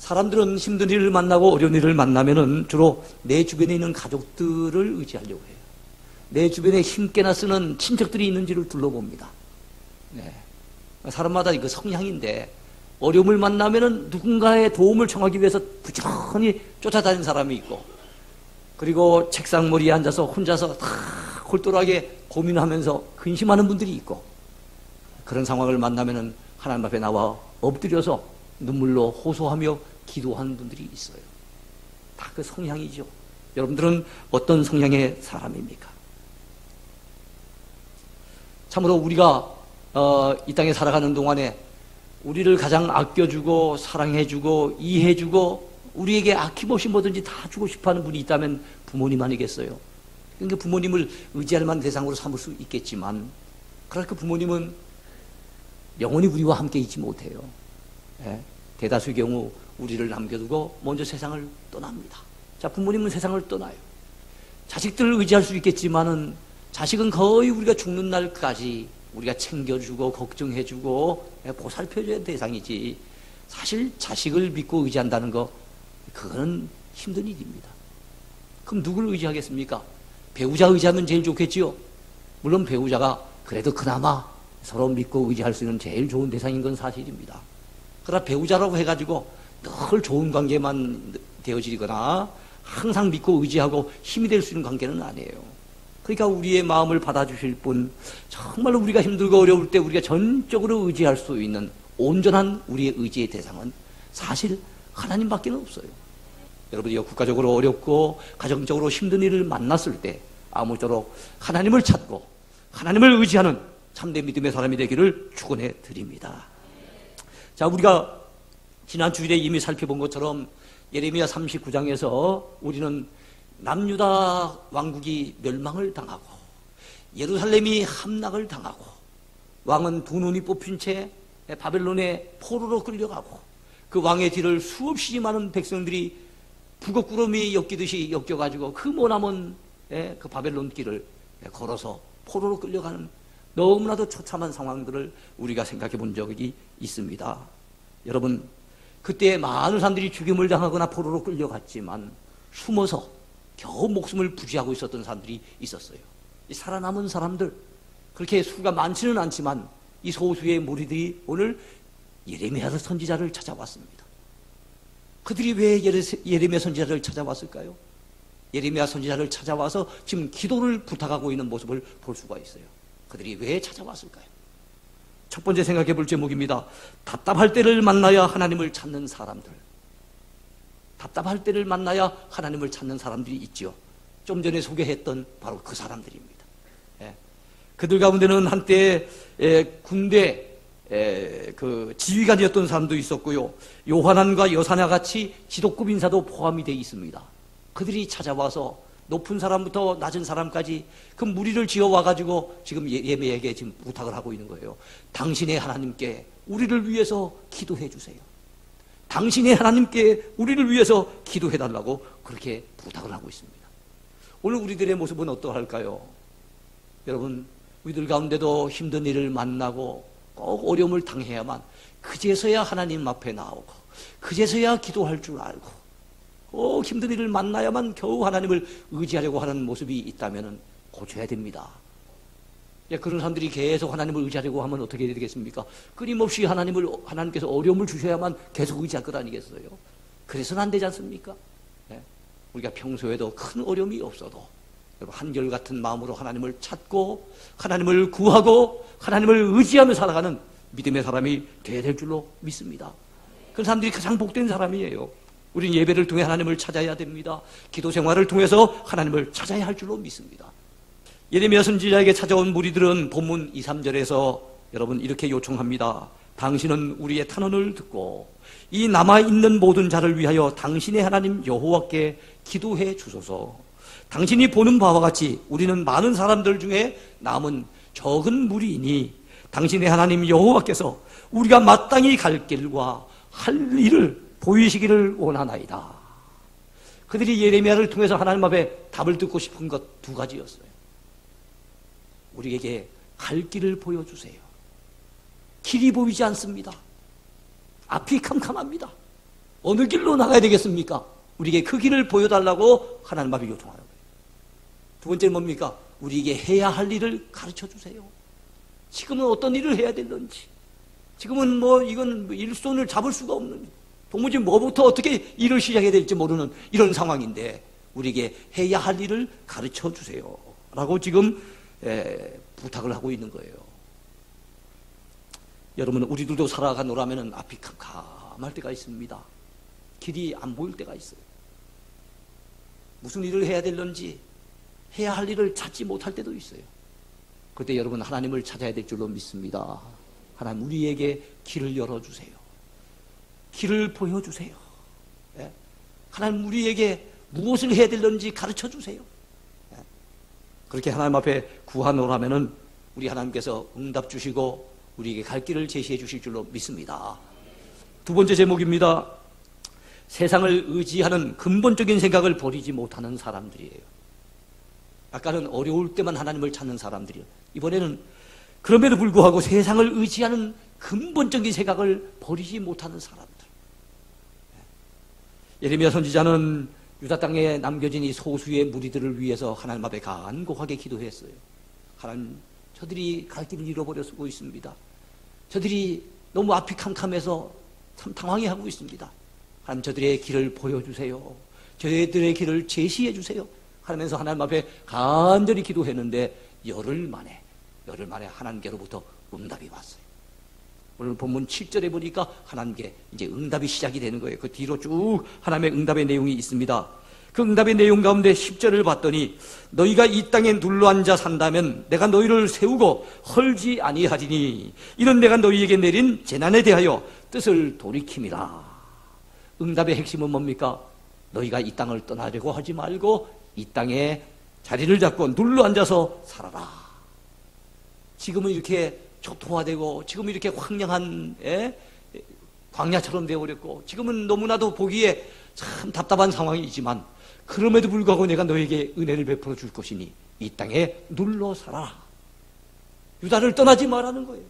사람들은 힘든 일을 만나고 어려운 일을 만나면은 주로 내 주변에 있는 가족들을 의지하려고 해요. 내 주변에 힘께나 쓰는 친척들이 있는지를 둘러봅니다. 네. 사람마다 이거 성향인데 어려움을 만나면은 누군가의 도움을 청하기 위해서 부지런히 쫓아다니는 사람이 있고, 그리고 책상머리에 앉아서 혼자서 다 홀똘하게 고민하면서 근심하는 분들이 있고, 그런 상황을 만나면은 하나님 앞에 나와 엎드려서 눈물로 호소하며 기도하는 분들이 있어요. 다 그 성향이죠. 여러분들은 어떤 성향의 사람입니까? 참으로 우리가 이 땅에 살아가는 동안에 우리를 가장 아껴주고 사랑해주고 이해해주고 우리에게 아낌없이 뭐든지 다 주고 싶어하는 분이 있다면 부모님 아니겠어요? 그러니까 부모님을 의지할 만한 대상으로 삼을 수 있겠지만, 그러나 그 부모님은 영원히 우리와 함께 있지 못해요. 예? 대다수의 경우 우리를 남겨두고 먼저 세상을 떠납니다. 자, 부모님은 세상을 떠나요. 자식들을 의지할 수 있겠지만은 자식은 거의 우리가 죽는 날까지 우리가 챙겨주고 걱정해주고 보살펴줘야 대상이지, 사실 자식을 믿고 의지한다는 거, 그거는 힘든 일입니다. 그럼 누구를 의지하겠습니까? 배우자 의지하면 제일 좋겠지요. 물론 배우자가 그래도 그나마 서로 믿고 의지할 수 있는 제일 좋은 대상인 건 사실입니다. 그러나 배우자라고 해가지고 늘 좋은 관계만 되어지거나 항상 믿고 의지하고 힘이 될 수 있는 관계는 아니에요. 그러니까 우리의 마음을 받아주실 분, 정말로 우리가 힘들고 어려울 때 우리가 전적으로 의지할 수 있는 온전한 우리의 의지의 대상은 사실 하나님밖에 없어요. 여러분이 국가적으로 어렵고 가정적으로 힘든 일을 만났을 때 아무쪼록 하나님을 찾고 하나님을 의지하는 참된 믿음의 사람이 되기를 축원해 드립니다. 자, 우리가 지난 주일에 이미 살펴본 것처럼 예레미야 39장에서 우리는 남유다 왕국이 멸망을 당하고 예루살렘이 함락을 당하고 왕은 두 눈이 뽑힌 채 바벨론의 포로로 끌려가고 그 왕의 뒤를 수없이 많은 백성들이 북어구름이 엮이듯이 엮여가지고 그 머나먼 그 바벨론 길을 걸어서 포로로 끌려가는 너무나도 처참한 상황들을 우리가 생각해 본 적이 있습니다. 여러분, 그때 많은 사람들이 죽임을 당하거나 포로로 끌려갔지만 숨어서 겨우 목숨을 부지하고 있었던 사람들이 있었어요. 이 살아남은 사람들, 그렇게 수가 많지는 않지만 이 소수의 무리들이 오늘 예레미야 선지자를 찾아왔습니다. 그들이 왜 예레미야 선지자를 찾아왔을까요? 예레미야 선지자를 찾아와서 지금 기도를 부탁하고 있는 모습을 볼 수가 있어요. 그들이 왜 찾아왔을까요? 첫 번째 생각해 볼 제목입니다. 답답할 때를 만나야 하나님을 찾는 사람들. 답답할 때를 만나야 하나님을 찾는 사람들이 있죠. 좀 전에 소개했던 바로 그 사람들입니다. 그들 가운데는 한때 군대 그 지휘관이었던 사람도 있었고요, 요하난과 여사냐 같이 지도급 인사도 포함이 되어 있습니다. 그들이 찾아와서 높은 사람부터 낮은 사람까지 그 무리를 지어와가지고 지금 예레미야에게 지금 부탁을 하고 있는 거예요. 당신의 하나님께 우리를 위해서 기도해 주세요. 당신의 하나님께 우리를 위해서 기도해달라고 그렇게 부탁을 하고 있습니다. 오늘 우리들의 모습은 어떠할까요? 여러분, 우리들 가운데도 힘든 일을 만나고 꼭 어려움을 당해야만 그제서야 하나님 앞에 나오고 그제서야 기도할 줄 알고 꼭 힘든 일을 만나야만 겨우 하나님을 의지하려고 하는 모습이 있다면 고쳐야 됩니다. 그런 사람들이 계속 하나님을 의지하려고 하면 어떻게 되겠습니까? 끊임없이 하나님께서 어려움을 주셔야만 계속 의지할 것 아니겠어요? 그래서는 안 되지 않습니까? 우리가 평소에도 큰 어려움이 없어도 한결같은 마음으로 하나님을 찾고 하나님을 구하고 하나님을 의지하며 살아가는 믿음의 사람이 되어야 될 줄로 믿습니다. 그런 사람들이 가장 복된 사람이에요. 우리는 예배를 통해 하나님을 찾아야 됩니다. 기도 생활을 통해서 하나님을 찾아야 할 줄로 믿습니다. 예레미야 선지자에게 찾아온 무리들은 본문 2, 3절에서 여러분 이렇게 요청합니다. 당신은 우리의 탄원을 듣고 이 남아있는 모든 자를 위하여 당신의 하나님 여호와께 기도해 주소서. 당신이 보는 바와 같이 우리는 많은 사람들 중에 남은 적은 무리이니 당신의 하나님 여호와께서 우리가 마땅히 갈 길과 할 일을 보이시기를 원하나이다. 그들이 예레미야를 통해서 하나님 앞에 답을 듣고 싶은 것 두 가지였어요. 우리에게 갈 길을 보여주세요. 길이 보이지 않습니다. 앞이 캄캄합니다. 어느 길로 나가야 되겠습니까? 우리에게 그 길을 보여달라고 하나님 앞에 요청하는 거예요. 두 번째는 뭡니까? 우리에게 해야 할 일을 가르쳐 주세요. 지금은 어떤 일을 해야 되는지, 지금은 이건 일손을 잡을 수가 없는, 도무지 뭐부터 어떻게 일을 시작해야 될지 모르는 이런 상황인데 우리에게 해야 할 일을 가르쳐 주세요 라고 지금 부탁을 하고 있는 거예요. 여러분, 우리들도 살아가노라면 앞이 캄캄할 때가 있습니다. 길이 안 보일 때가 있어요. 무슨 일을 해야 되는지, 해야 할 일을 찾지 못할 때도 있어요. 그때 여러분, 하나님을 찾아야 될 줄로 믿습니다. 하나님, 우리에게 길을 열어주세요. 길을 보여주세요. 하나님, 우리에게 무엇을 해야 되는지 가르쳐 주세요. 그렇게 하나님 앞에 구하노라면은 우리 하나님께서 응답 주시고 우리에게 갈 길을 제시해 주실 줄로 믿습니다. 두 번째 제목입니다. 세상을 의지하는 근본적인 생각을 버리지 못하는 사람들이에요. 아까는 어려울 때만 하나님을 찾는 사람들이에요. 이번에는 그럼에도 불구하고 세상을 의지하는 근본적인 생각을 버리지 못하는 사람들. 예레미야 선지자는 유다 땅에 남겨진 이 소수의 무리들을 위해서 하나님 앞에 간곡하게 기도했어요. 하나님, 저들이 갈 길을 잃어버리고 있습니다. 저들이 너무 앞이 캄캄해서 참 당황해하고 있습니다. 하나님, 저들의 길을 보여주세요. 저들의 길을 제시해 주세요. 하면서 하나님 앞에 간절히 기도했는데 열흘 만에 하나님께로부터 응답이 왔어요. 오늘 본문 7절에 보니까 하나님께 이제 응답이 시작이 되는 거예요. 그 뒤로 쭉 하나님의 응답의 내용이 있습니다. 그 응답의 내용 가운데 10절을 봤더니 너희가 이 땅에 둘러앉아 산다면 내가 너희를 세우고 헐지 아니하리니 이는 내가 너희에게 내린 재난에 대하여 뜻을 돌이킴이라. 응답의 핵심은 뭡니까? 너희가 이 땅을 떠나려고 하지 말고 이 땅에 자리를 잡고 눌러앉아서 살아라. 지금은 이렇게 초토화되고 지금은 이렇게 황량한 광야처럼 되어버렸고 지금은 너무나도 보기에 참 답답한 상황이지만 그럼에도 불구하고 내가 너에게 은혜를 베풀어 줄 것이니 이 땅에 눌러 살아라. 유다를 떠나지 말라는 거예요.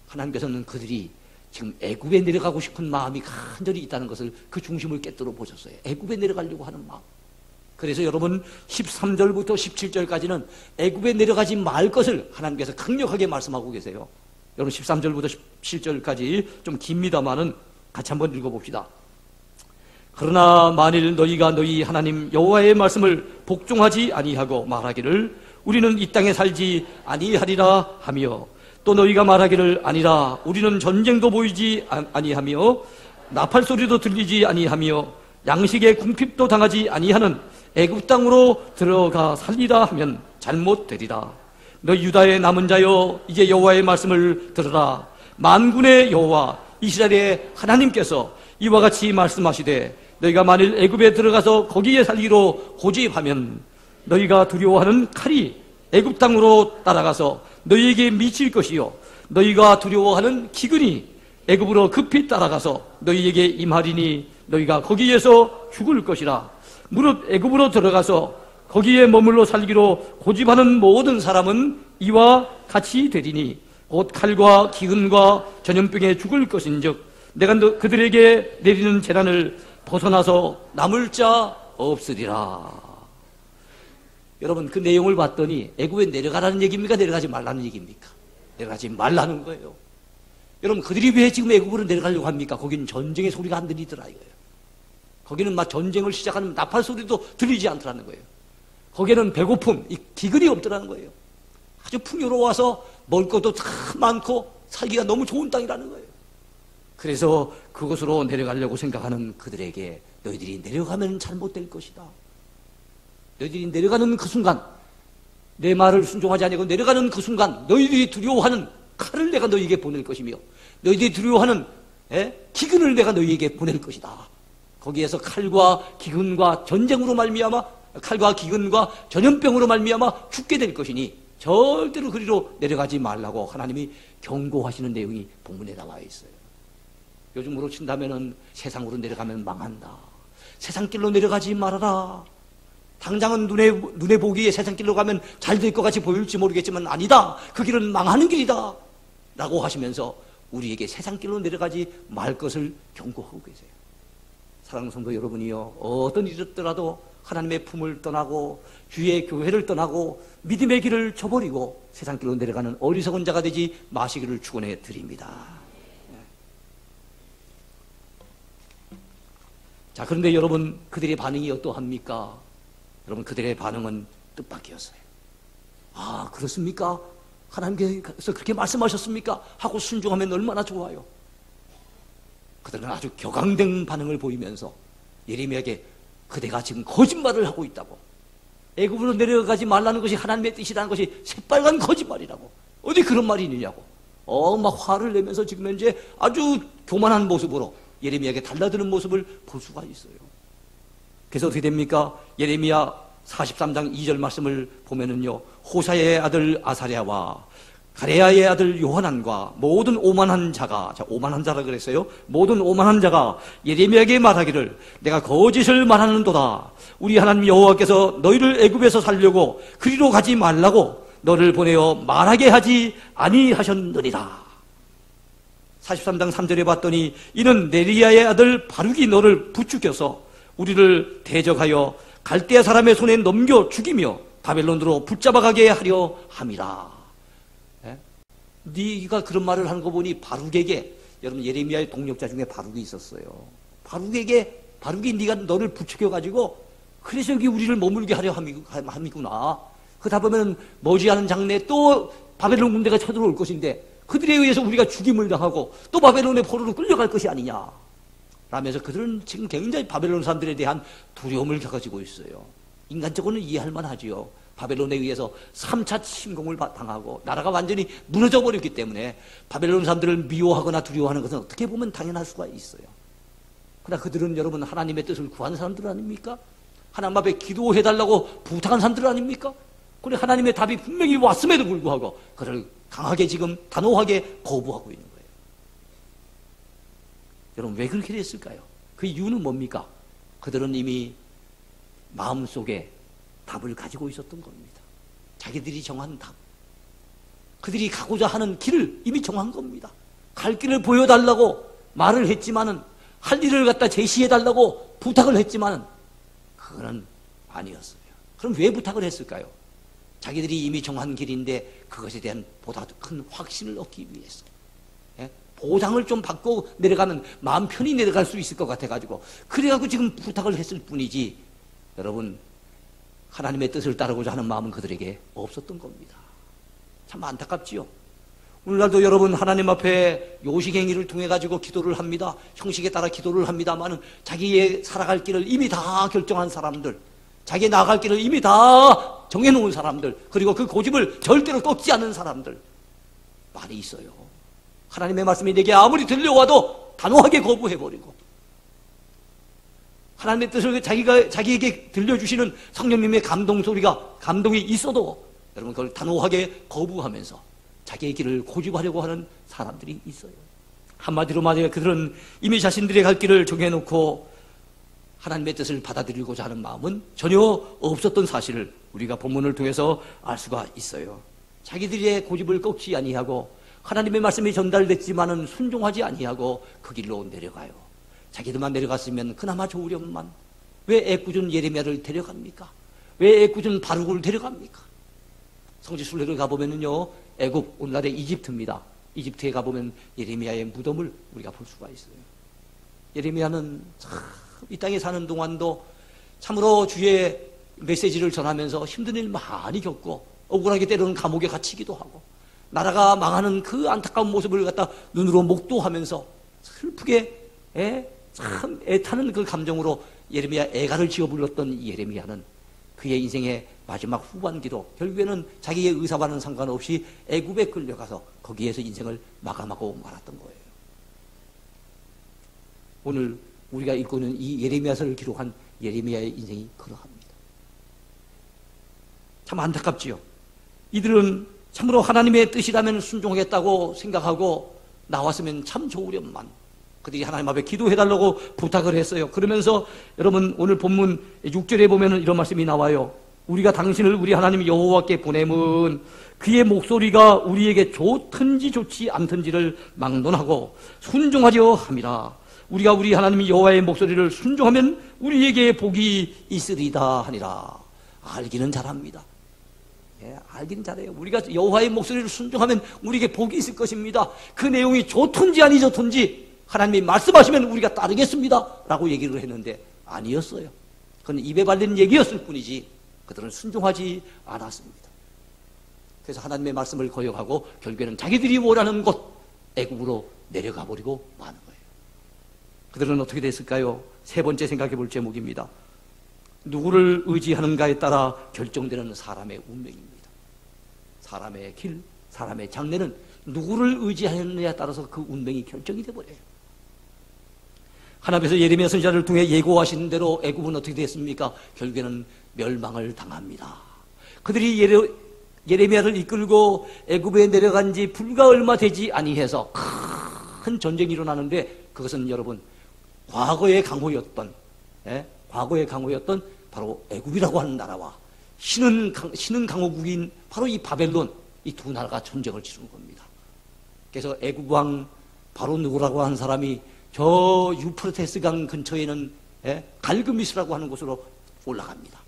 하나님께서는 그들이 지금 애굽에 내려가고 싶은 마음이 간절히 있다는 것을 그 중심을 깨뜨려 보셨어요. 애굽에 내려가려고 하는 마음. 그래서 여러분 13절부터 17절까지는 애굽에 내려가지 말 것을 하나님께서 강력하게 말씀하고 계세요. 여러분 13절부터 17절까지 좀 깁니다만은 같이 한번 읽어봅시다. 그러나 만일 너희가 너희 하나님 여호와의 말씀을 복종하지 아니하고 말하기를 우리는 이 땅에 살지 아니하리라 하며 또 너희가 말하기를 아니라 우리는 전쟁도 보이지 아니하며 나팔 소리도 들리지 아니하며 양식의 궁핍도 당하지 아니하는 애굽 땅으로 들어가 살리라 하면 잘못되리라. 너희 유다의 남은 자여 이제 여호와의 말씀을 들으라. 만군의 여호와 이스라엘의 하나님께서 이와 같이 말씀하시되 너희가 만일 애굽에 들어가서 거기에 살기로 고집하면 너희가 두려워하는 칼이 애굽 땅으로 따라가서 너희에게 미칠 것이요 너희가 두려워하는 기근이 애굽으로 급히 따라가서 너희에게 임하리니 너희가 거기에서 죽을 것이라. 무릇 애굽으로 들어가서 거기에 머물러 살기로 고집하는 모든 사람은 이와 같이 되리니 곧 칼과 기근과 전염병에 죽을 것인즉 내가 그들에게 내리는 재난을 벗어나서 남을 자 없으리라. 여러분 그 내용을 봤더니 애굽에 내려가라는 얘기입니까? 내려가지 말라는 얘기입니까? 내려가지 말라는 거예요. 여러분 그들이 왜 지금 애굽으로 내려가려고 합니까? 거기는 전쟁의 소리가 안 들리더라 이거예요. 거기는 막 전쟁을 시작하는 나팔 소리도 들리지 않더라는 거예요. 거기에는 배고픔, 이 기근이 없더라는 거예요. 아주 풍요로워서 먹을 것도 참 많고 살기가 너무 좋은 땅이라는 거예요. 그래서 그곳으로 내려가려고 생각하는 그들에게 너희들이 내려가면 잘못될 것이다. 너희들이 내려가는 그 순간 내 말을 순종하지 아니하고 내려가는 그 순간 너희들이 두려워하는 칼을 내가 너희에게 보낼 것이며 너희들이 두려워하는 기근을 내가 너희에게 보낼 것이다. 거기에서 칼과 기근과 전쟁으로 말미암아 칼과 기근과 전염병으로 말미암아 죽게 될 것이니 절대로 그리로 내려가지 말라고 하나님이 경고하시는 내용이 본문에 나와 있어요. 요즘으로 친다면은 세상으로 내려가면 망한다. 세상 길로 내려가지 말아라. 당장은 눈에 보기에 세상 길로 가면 잘 될 것 같이 보일지 모르겠지만 아니다. 그 길은 망하는 길이다. 라고 하시면서 우리에게 세상 길로 내려가지 말 것을 경고하고 계세요. 사랑하는 성도 여러분이요, 어떤 일이 있더라도 하나님의 품을 떠나고 주의 교회를 떠나고 믿음의 길을 저버리고 세상 길로 내려가는 어리석은 자가 되지 마시기를 축원해 드립니다. 자, 그런데 여러분, 그들의 반응이 어떠합니까? 여러분, 그들의 반응은 뜻밖이었어요. 아, 그렇습니까? 하나님께서 그렇게 말씀하셨습니까? 하고 순종하면 얼마나 좋아요. 그들은 아주 격앙된 반응을 보이면서 예레미야에게 그대가 지금 거짓말을 하고 있다고, 애굽으로 내려가지 말라는 것이 하나님의 뜻이라는 것이 새빨간 거짓말이라고, 어디 그런 말이 있느냐고 막 화를 내면서 지금 현재 아주 교만한 모습으로 예레미야에게 달라드는 모습을 볼 수가 있어요. 그래서 어떻게 됩니까? 예레미야 43장 2절 말씀을 보면은요, 호사의 아들 아사랴와 가레야의 아들 요하난과 모든 오만한 자가, 자, 오만한 자라 그랬어요. 모든 오만한 자가 예레미야에게 말하기를 내가 거짓을 말하는도다. 우리 하나님 여호와께서 너희를 애굽에서 살려고 그리로 가지 말라고 너를 보내어 말하게 하지 아니하셨느니라. 43장 3절에 봤더니 이는 네리야의 아들 바룩이 너를 부추겨서 우리를 대적하여 갈대아 사람의 손에 넘겨 죽이며 바벨론으로 붙잡아가게 하려 함이라. 네가 그런 말을 하는 거 보니 바룩에게, 여러분 예레미야의 동력자 중에 바룩이 있었어요. 바룩이 네가 너를 부추겨가지고 그래서 여기 우리를 머물게 하려 함이구나. 그러다 보면 머지않은 장래에 또 바벨론 군대가 쳐들어올 것인데 그들에 의해서 우리가 죽임을 당하고 또 바벨론의 포로로 끌려갈 것이 아니냐 라면서 그들은 지금 굉장히 바벨론 사람들에 대한 두려움을 가지고 있어요. 인간적으로는 이해할 만하지요. 바벨론에 의해서 3차 침공을 당하고 나라가 완전히 무너져 버렸기 때문에 바벨론 사람들을 미워하거나 두려워하는 것은 어떻게 보면 당연할 수가 있어요. 그러나 그들은 여러분 하나님의 뜻을 구한 사람들 아닙니까? 하나님 앞에 기도해달라고 부탁한 사람들 아닙니까? 그런데 하나님의 답이 분명히 왔음에도 불구하고 그를 강하게 지금 단호하게 거부하고 있는 거예요. 여러분 왜 그렇게 됐을까요? 그 이유는 뭡니까? 그들은 이미 마음속에 답을 가지고 있었던 겁니다. 자기들이 정한 답, 그들이 가고자 하는 길을 이미 정한 겁니다. 갈 길을 보여달라고 말을 했지만은, 할 일을 갖다 제시해달라고 부탁을 했지만은 그거는 아니었어요. 그럼 왜 부탁을 했을까요? 자기들이 이미 정한 길인데 그것에 대한 보다 큰 확신을 얻기 위해서, 보장을 좀 받고 내려가면 마음 편히 내려갈 수 있을 것 같아가지고 그래가지고 지금 부탁을 했을 뿐이지, 여러분 하나님의 뜻을 따르고자 하는 마음은 그들에게 없었던 겁니다. 참 안타깝지요. 오늘날도 여러분 하나님 앞에 요식행위를 통해 가지고 기도를 합니다. 형식에 따라 기도를 합니다만은 자기의 살아갈 길을 이미 다 결정한 사람들, 자기의 나아갈 길을 이미 다 정해놓은 사람들, 그리고 그 고집을 절대로 꺾지 않는 사람들 많이 있어요. 하나님의 말씀이 내게 아무리 들려와도 단호하게 거부해버리고, 하나님의 뜻을 자기에게 들려주시는 성령님의 감동이 있어도 여러분 그걸 단호하게 거부하면서 자기의 길을 고집하려고 하는 사람들이 있어요. 한마디로 말해 그들은 이미 자신들의 갈 길을 정해놓고 하나님의 뜻을 받아들이고자 하는 마음은 전혀 없었던 사실을 우리가 본문을 통해서 알 수가 있어요. 자기들의 고집을 꺾지 아니하고 하나님의 말씀이 전달됐지만은 순종하지 아니하고 그 길로 내려가요. 자기들만 내려갔으면 그나마 좋으련만 왜 애꿎은 예레미야를 데려갑니까? 왜 애꿎은 바룩을 데려갑니까? 성지순례를 가보면은요, 애굽, 오늘날의 이집트입니다. 이집트에 가보면 예레미야의 무덤을 우리가 볼 수가 있어요. 예레미야는 참 이 땅에 사는 동안도 참으로 주의 메시지를 전하면서 힘든 일 많이 겪고 억울하게 때로는 감옥에 갇히기도 하고 나라가 망하는 그 안타까운 모습을 갖다 눈으로 목도하면서 슬프게 참 애타는 그 감정으로 예레미야 애가를 지어 불렀던 예레미야는 그의 인생의 마지막 후반기도 결국에는 자기의 의사와는 상관없이 애굽에 끌려가서 거기에서 인생을 마감하고 말았던 거예요. 오늘 우리가 읽고 있는 이 예레미야서를 기록한 예레미야의 인생이 그러합니다. 참 안타깝지요. 이들은 참으로 하나님의 뜻이라면 순종하겠다고 생각하고 나왔으면 참 좋으련만 그들이 하나님 앞에 기도해달라고 부탁을 했어요. 그러면서 여러분 오늘 본문 6절에 보면 이런 말씀이 나와요. 우리가 당신을 우리 하나님 여호와께 보내면 그의 목소리가 우리에게 좋든지 좋지 않든지를 막론하고 순종하려 함이라. 우리가 우리 하나님 여호와의 목소리를 순종하면 우리에게 복이 있으리다 하니라. 알기는 잘합니다. 예, 알기는 잘해요. 우리가 여호와의 목소리를 순종하면 우리에게 복이 있을 것입니다. 그 내용이 좋든지 아니 좋든지 하나님이 말씀하시면 우리가 따르겠습니다 라고 얘기를 했는데 아니었어요. 그건 입에 발리는 얘기였을 뿐이지 그들은 순종하지 않았습니다. 그래서 하나님의 말씀을 거역하고 결국에는 자기들이 원하는 곳 애국으로 내려가 버리고 마는 거예요. 그들은 어떻게 됐을까요? 세 번째 생각해 볼 제목입니다. 누구를 의지하는가에 따라 결정되는 사람의 운명입니다. 사람의 길, 사람의 장래는 누구를 의지하느냐에 따라서 그 운명이 결정이 돼버려요. 하나님께서 예레미야 선지자를 통해 예고하신 대로 애굽은 어떻게 됐습니까? 결국에는 멸망을 당합니다. 그들이 예레미야를 이끌고 애굽에 내려간 지 불과 얼마 되지 아니해서 큰 전쟁이 일어나는데 그것은 여러분 과거의 강호였던 바로 애굽이라고 하는 나라와 신은 강호국인 바로 이 바벨론, 이 두 나라가 전쟁을 치르는 겁니다. 그래서 애굽 왕 바로 누구라고 하는 사람이 저 유프라테스 강 근처에는 갈그미스라고 하는 곳으로 올라갑니다.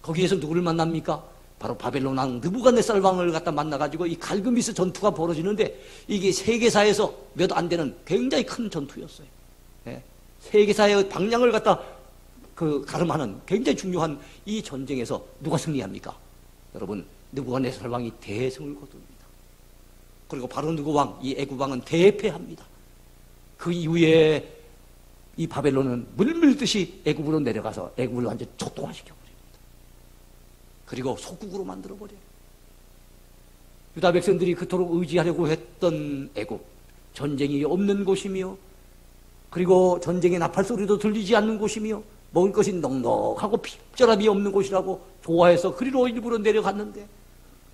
거기에서 누구를 만납니까? 바로 바벨론 왕 느부갓네살 왕을 갖다 만나가지고 이 갈그미스 전투가 벌어지는데 이게 세계사에서 몇 안 되는 굉장히 큰 전투였어요. 세계사의 방향을 갖다 가름하는 굉장히 중요한 이 전쟁에서 누가 승리합니까? 여러분, 느부갓네살 왕이 대승을 거둡니다. 그리고 바로 느부 왕, 이 애굽 왕은 대패합니다. 그 이후에 이 바벨론은 물밀듯이 애굽으로 내려가서 애굽을 완전 초토화시켜버립니다. 그리고 속국으로 만들어버려요. 유다 백성들이 그토록 의지하려고 했던 애굽, 전쟁이 없는 곳이며 그리고 전쟁의 나팔 소리도 들리지 않는 곳이며 먹을 것이 넉넉하고 핍절함이 없는 곳이라고 좋아해서 그리로 일부러 내려갔는데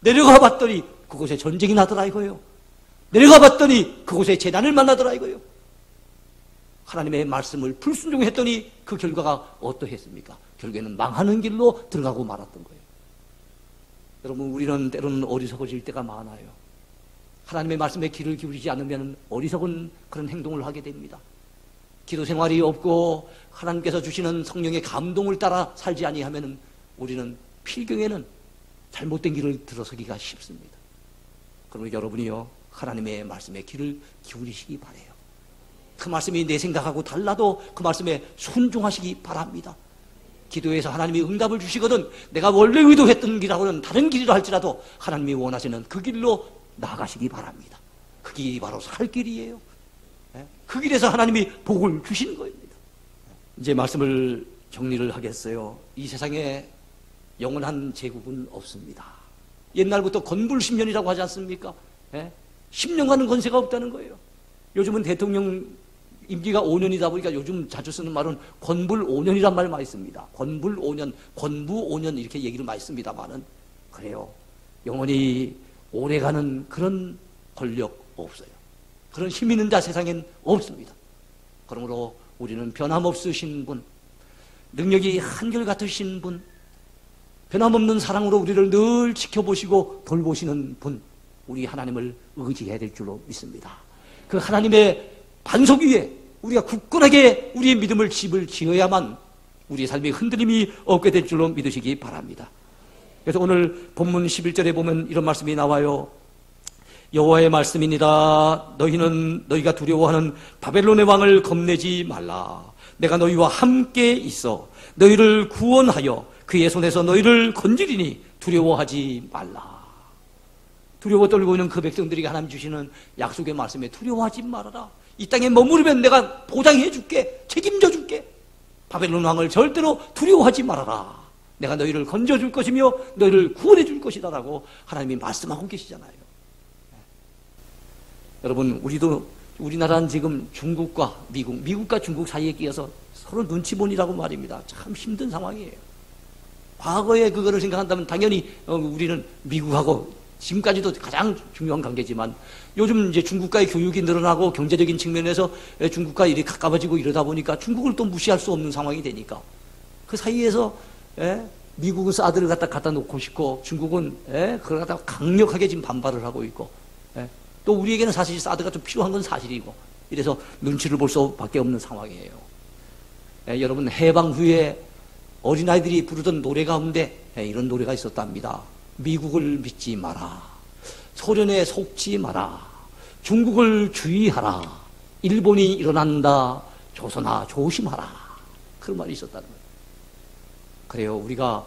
내려가 봤더니 그곳에 전쟁이 나더라 이거예요. 내려가 봤더니 그곳에 재난을 만나더라 이거예요. 하나님의 말씀을 불순종했더니 그 결과가 어떠했습니까? 결국에는 망하는 길로 들어가고 말았던 거예요. 여러분, 우리는 때로는 어리석어질 때가 많아요. 하나님의 말씀에 귀를 기울이지 않으면 어리석은 그런 행동을 하게 됩니다. 기도 생활이 없고 하나님께서 주시는 성령의 감동을 따라 살지 아니하면 우리는 필경에는 잘못된 길을 들어서기가 쉽습니다. 그러면 여러분이요, 하나님의 말씀에 귀를 기울이시기 바라요. 그 말씀이 내 생각하고 달라도 그 말씀에 순종하시기 바랍니다. 기도해서 하나님이 응답을 주시거든 내가 원래 의도했던 길하고는 다른 길이라 할지라도 하나님이 원하시는 그 길로 나가시기 바랍니다. 그 길이 바로 살 길이에요. 그 길에서 하나님이 복을 주시는 겁니다. 이제 말씀을 정리를 하겠어요. 이 세상에 영원한 제국은 없습니다. 옛날부터 건불 10년이라고 하지 않습니까? 10년간은 건세가 없다는 거예요. 요즘은 대통령 임기가 5년이다 보니까 요즘 자주 쓰는 말은 건불 5년이란 말 많이 씁니다. 건불 5년, 건부 5년 이렇게 얘기를 많이 씁니다만은 그래요. 영원히 오래가는 그런 권력 없어요. 그런 힘 있는 자 세상엔 없습니다. 그러므로 우리는 변함없으신 분, 능력이 한결같으신 분, 변함없는 사랑으로 우리를 늘 지켜보시고 돌보시는 분, 우리 하나님을 의지해야 될 줄로 믿습니다. 그 하나님의 반석 위에 우리가 굳건하게 우리의 믿음을 집을 지어야만 우리의 삶의 흔들림이 없게 될 줄로 믿으시기 바랍니다. 그래서 오늘 본문 11절에 보면 이런 말씀이 나와요. 여호와의 말씀이니라. 너희는 너희가 두려워하는 바벨론의 왕을 겁내지 말라. 내가 너희와 함께 있어 너희를 구원하여 그의 손에서 너희를 건지리니 두려워하지 말라. 두려워 떨고 있는 그 백성들에게 하나님 주시는 약속의 말씀에 두려워하지 말아라. 이 땅에 머무르면 내가 보장해 줄게, 책임져 줄게. 바벨론 왕을 절대로 두려워하지 말아라. 내가 너희를 건져줄 것이며 너희를 구원해 줄 것이다 라고 하나님이 말씀하고 계시잖아요. 여러분, 우리나라는 지금 중국과 미국과 중국 사이에 끼어서 서로 눈치본이라고 말입니다. 참 힘든 상황이에요. 과거에 그거를 생각한다면 당연히 우리는 미국하고 지금까지도 가장 중요한 관계지만 요즘 이제 중국과의 교육이 늘어나고 경제적인 측면에서 중국과 일이 가까워지고 이러다 보니까 중국을 또 무시할 수 없는 상황이 되니까 그 사이에서 미국은 사드를 갖다 놓고 싶고 중국은 그걸 갖다 강력하게 지금 반발을 하고 있고 또 우리에게는 사실 사드가 좀 필요한 건 사실이고 이래서 눈치를 볼 수밖에 없는 상황이에요. 여러분, 해방 후에 어린아이들이 부르던 노래 가운데 이런 노래가 있었답니다. 미국을 믿지 마라. 소련에 속지 마라. 중국을 주의하라. 일본이 일어난다. 조선아 조심하라. 그런 말이 있었다는 거예요. 그래요. 우리가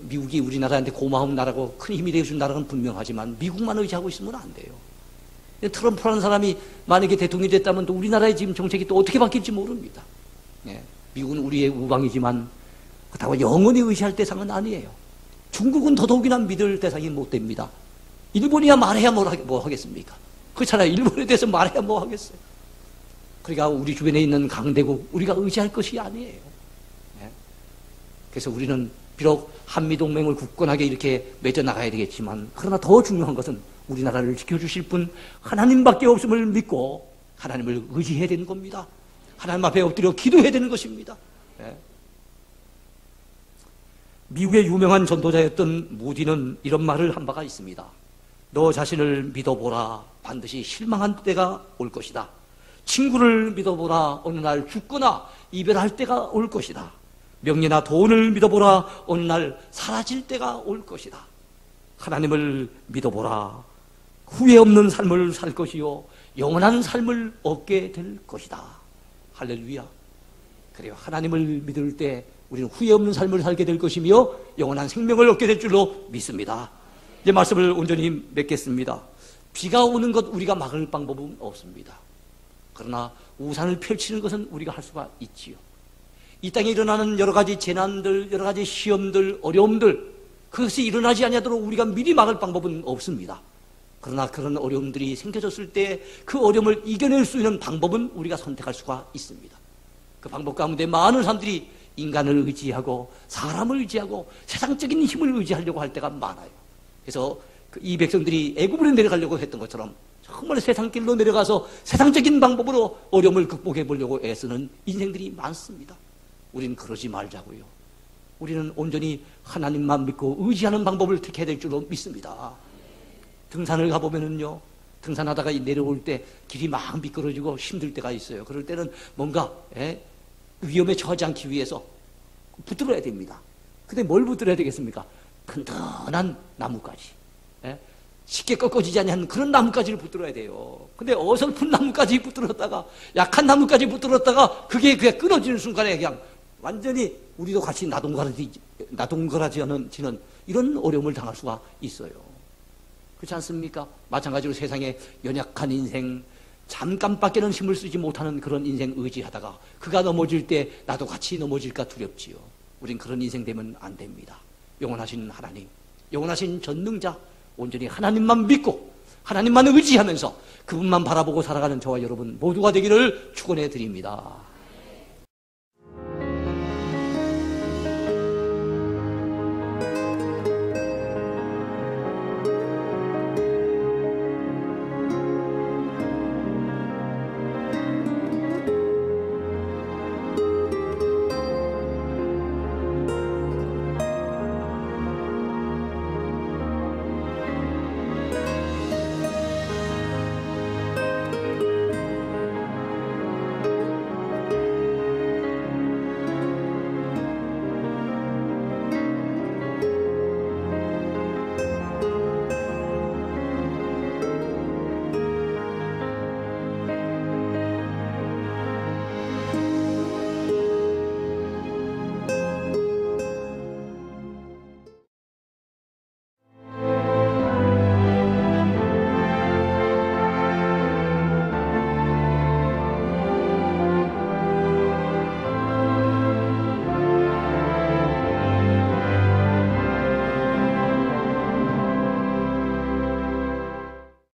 미국이 우리나라한테 고마운 나라고 큰 힘이 되어준 나라는 분명하지만 미국만 의지하고 있으면 안 돼요. 트럼프라는 사람이 만약에 대통령이 됐다면 또 우리나라의 지금 정책이 또 어떻게 바뀔지 모릅니다. 미국은 우리의 우방이지만 그렇다고 영원히 의지할 대상은 아니에요. 중국은 더더욱이나 믿을 대상이 못 됩니다. 일본이야 말해야 뭐 하겠습니까? 그렇잖아요. 일본에 대해서 말해야 뭐 하겠어요. 그러니까 우리 주변에 있는 강대국 우리가 의지할 것이 아니에요. 그래서 우리는 비록 한미동맹을 굳건하게 이렇게 맺어나가야 되겠지만 그러나 더 중요한 것은 우리나라를 지켜주실 분 하나님밖에 없음을 믿고 하나님을 의지해야 되는 겁니다. 하나님 앞에 엎드려 기도해야 되는 것입니다. 미국의 유명한 전도자였던 무디는 이런 말을 한 바가 있습니다. 너 자신을 믿어보라. 반드시 실망한 때가 올 것이다. 친구를 믿어보라. 어느 날 죽거나 이별할 때가 올 것이다. 명예나 돈을 믿어보라. 어느 날 사라질 때가 올 것이다. 하나님을 믿어보라. 후회 없는 삶을 살 것이요 영원한 삶을 얻게 될 것이다. 할렐루야. 그래요. 하나님을 믿을 때 우리는 후회 없는 삶을 살게 될 것이며 영원한 생명을 얻게 될 줄로 믿습니다. 이제 말씀을 온전히 맺겠습니다. 비가 오는 것 우리가 막을 방법은 없습니다. 그러나 우산을 펼치는 것은 우리가 할 수가 있지요. 이 땅에 일어나는 여러 가지 재난들, 여러 가지 시험들, 어려움들, 그것이 일어나지 아니하도록 우리가 미리 막을 방법은 없습니다. 그러나 그런 어려움들이 생겨졌을 때 그 어려움을 이겨낼 수 있는 방법은 우리가 선택할 수가 있습니다. 그 방법 가운데 많은 사람들이 인간을 의지하고 사람을 의지하고 세상적인 힘을 의지하려고 할 때가 많아요. 그래서 이 백성들이 애굽으로 내려가려고 했던 것처럼 정말 세상길로 내려가서 세상적인 방법으로 어려움을 극복해 보려고 애쓰는 인생들이 많습니다. 우리는 그러지 말자고요. 우리는 온전히 하나님만 믿고 의지하는 방법을 택해야 될 줄로 믿습니다. 등산을 가보면은요, 등산하다가 내려올 때 길이 막 미끄러지고 힘들 때가 있어요. 그럴 때는 뭔가 위험에 처하지 않기 위해서 붙들어야 됩니다. 근데 뭘 붙들어야 되겠습니까? 튼튼한 나뭇가지, 쉽게 꺾어지지 않는 그런 나뭇가지를 붙들어야 돼요. 근데 어설픈 나뭇가지 붙들었다가 약한 나뭇가지 붙들었다가 그게 그냥 끊어지는 순간에 그냥 완전히 우리도 같이 나동거라지는 이런 어려움을 당할 수가 있어요. 그렇지 않습니까? 마찬가지로 세상에 연약한 인생, 잠깐밖에는 힘을 쓰지 못하는 그런 인생 의지하다가 그가 넘어질 때 나도 같이 넘어질까 두렵지요. 우린 그런 인생 되면 안 됩니다. 영원하신 하나님, 영원하신 전능자, 온전히 하나님만 믿고 하나님만 의지하면서 그분만 바라보고 살아가는 저와 여러분 모두가 되기를 축원해 드립니다.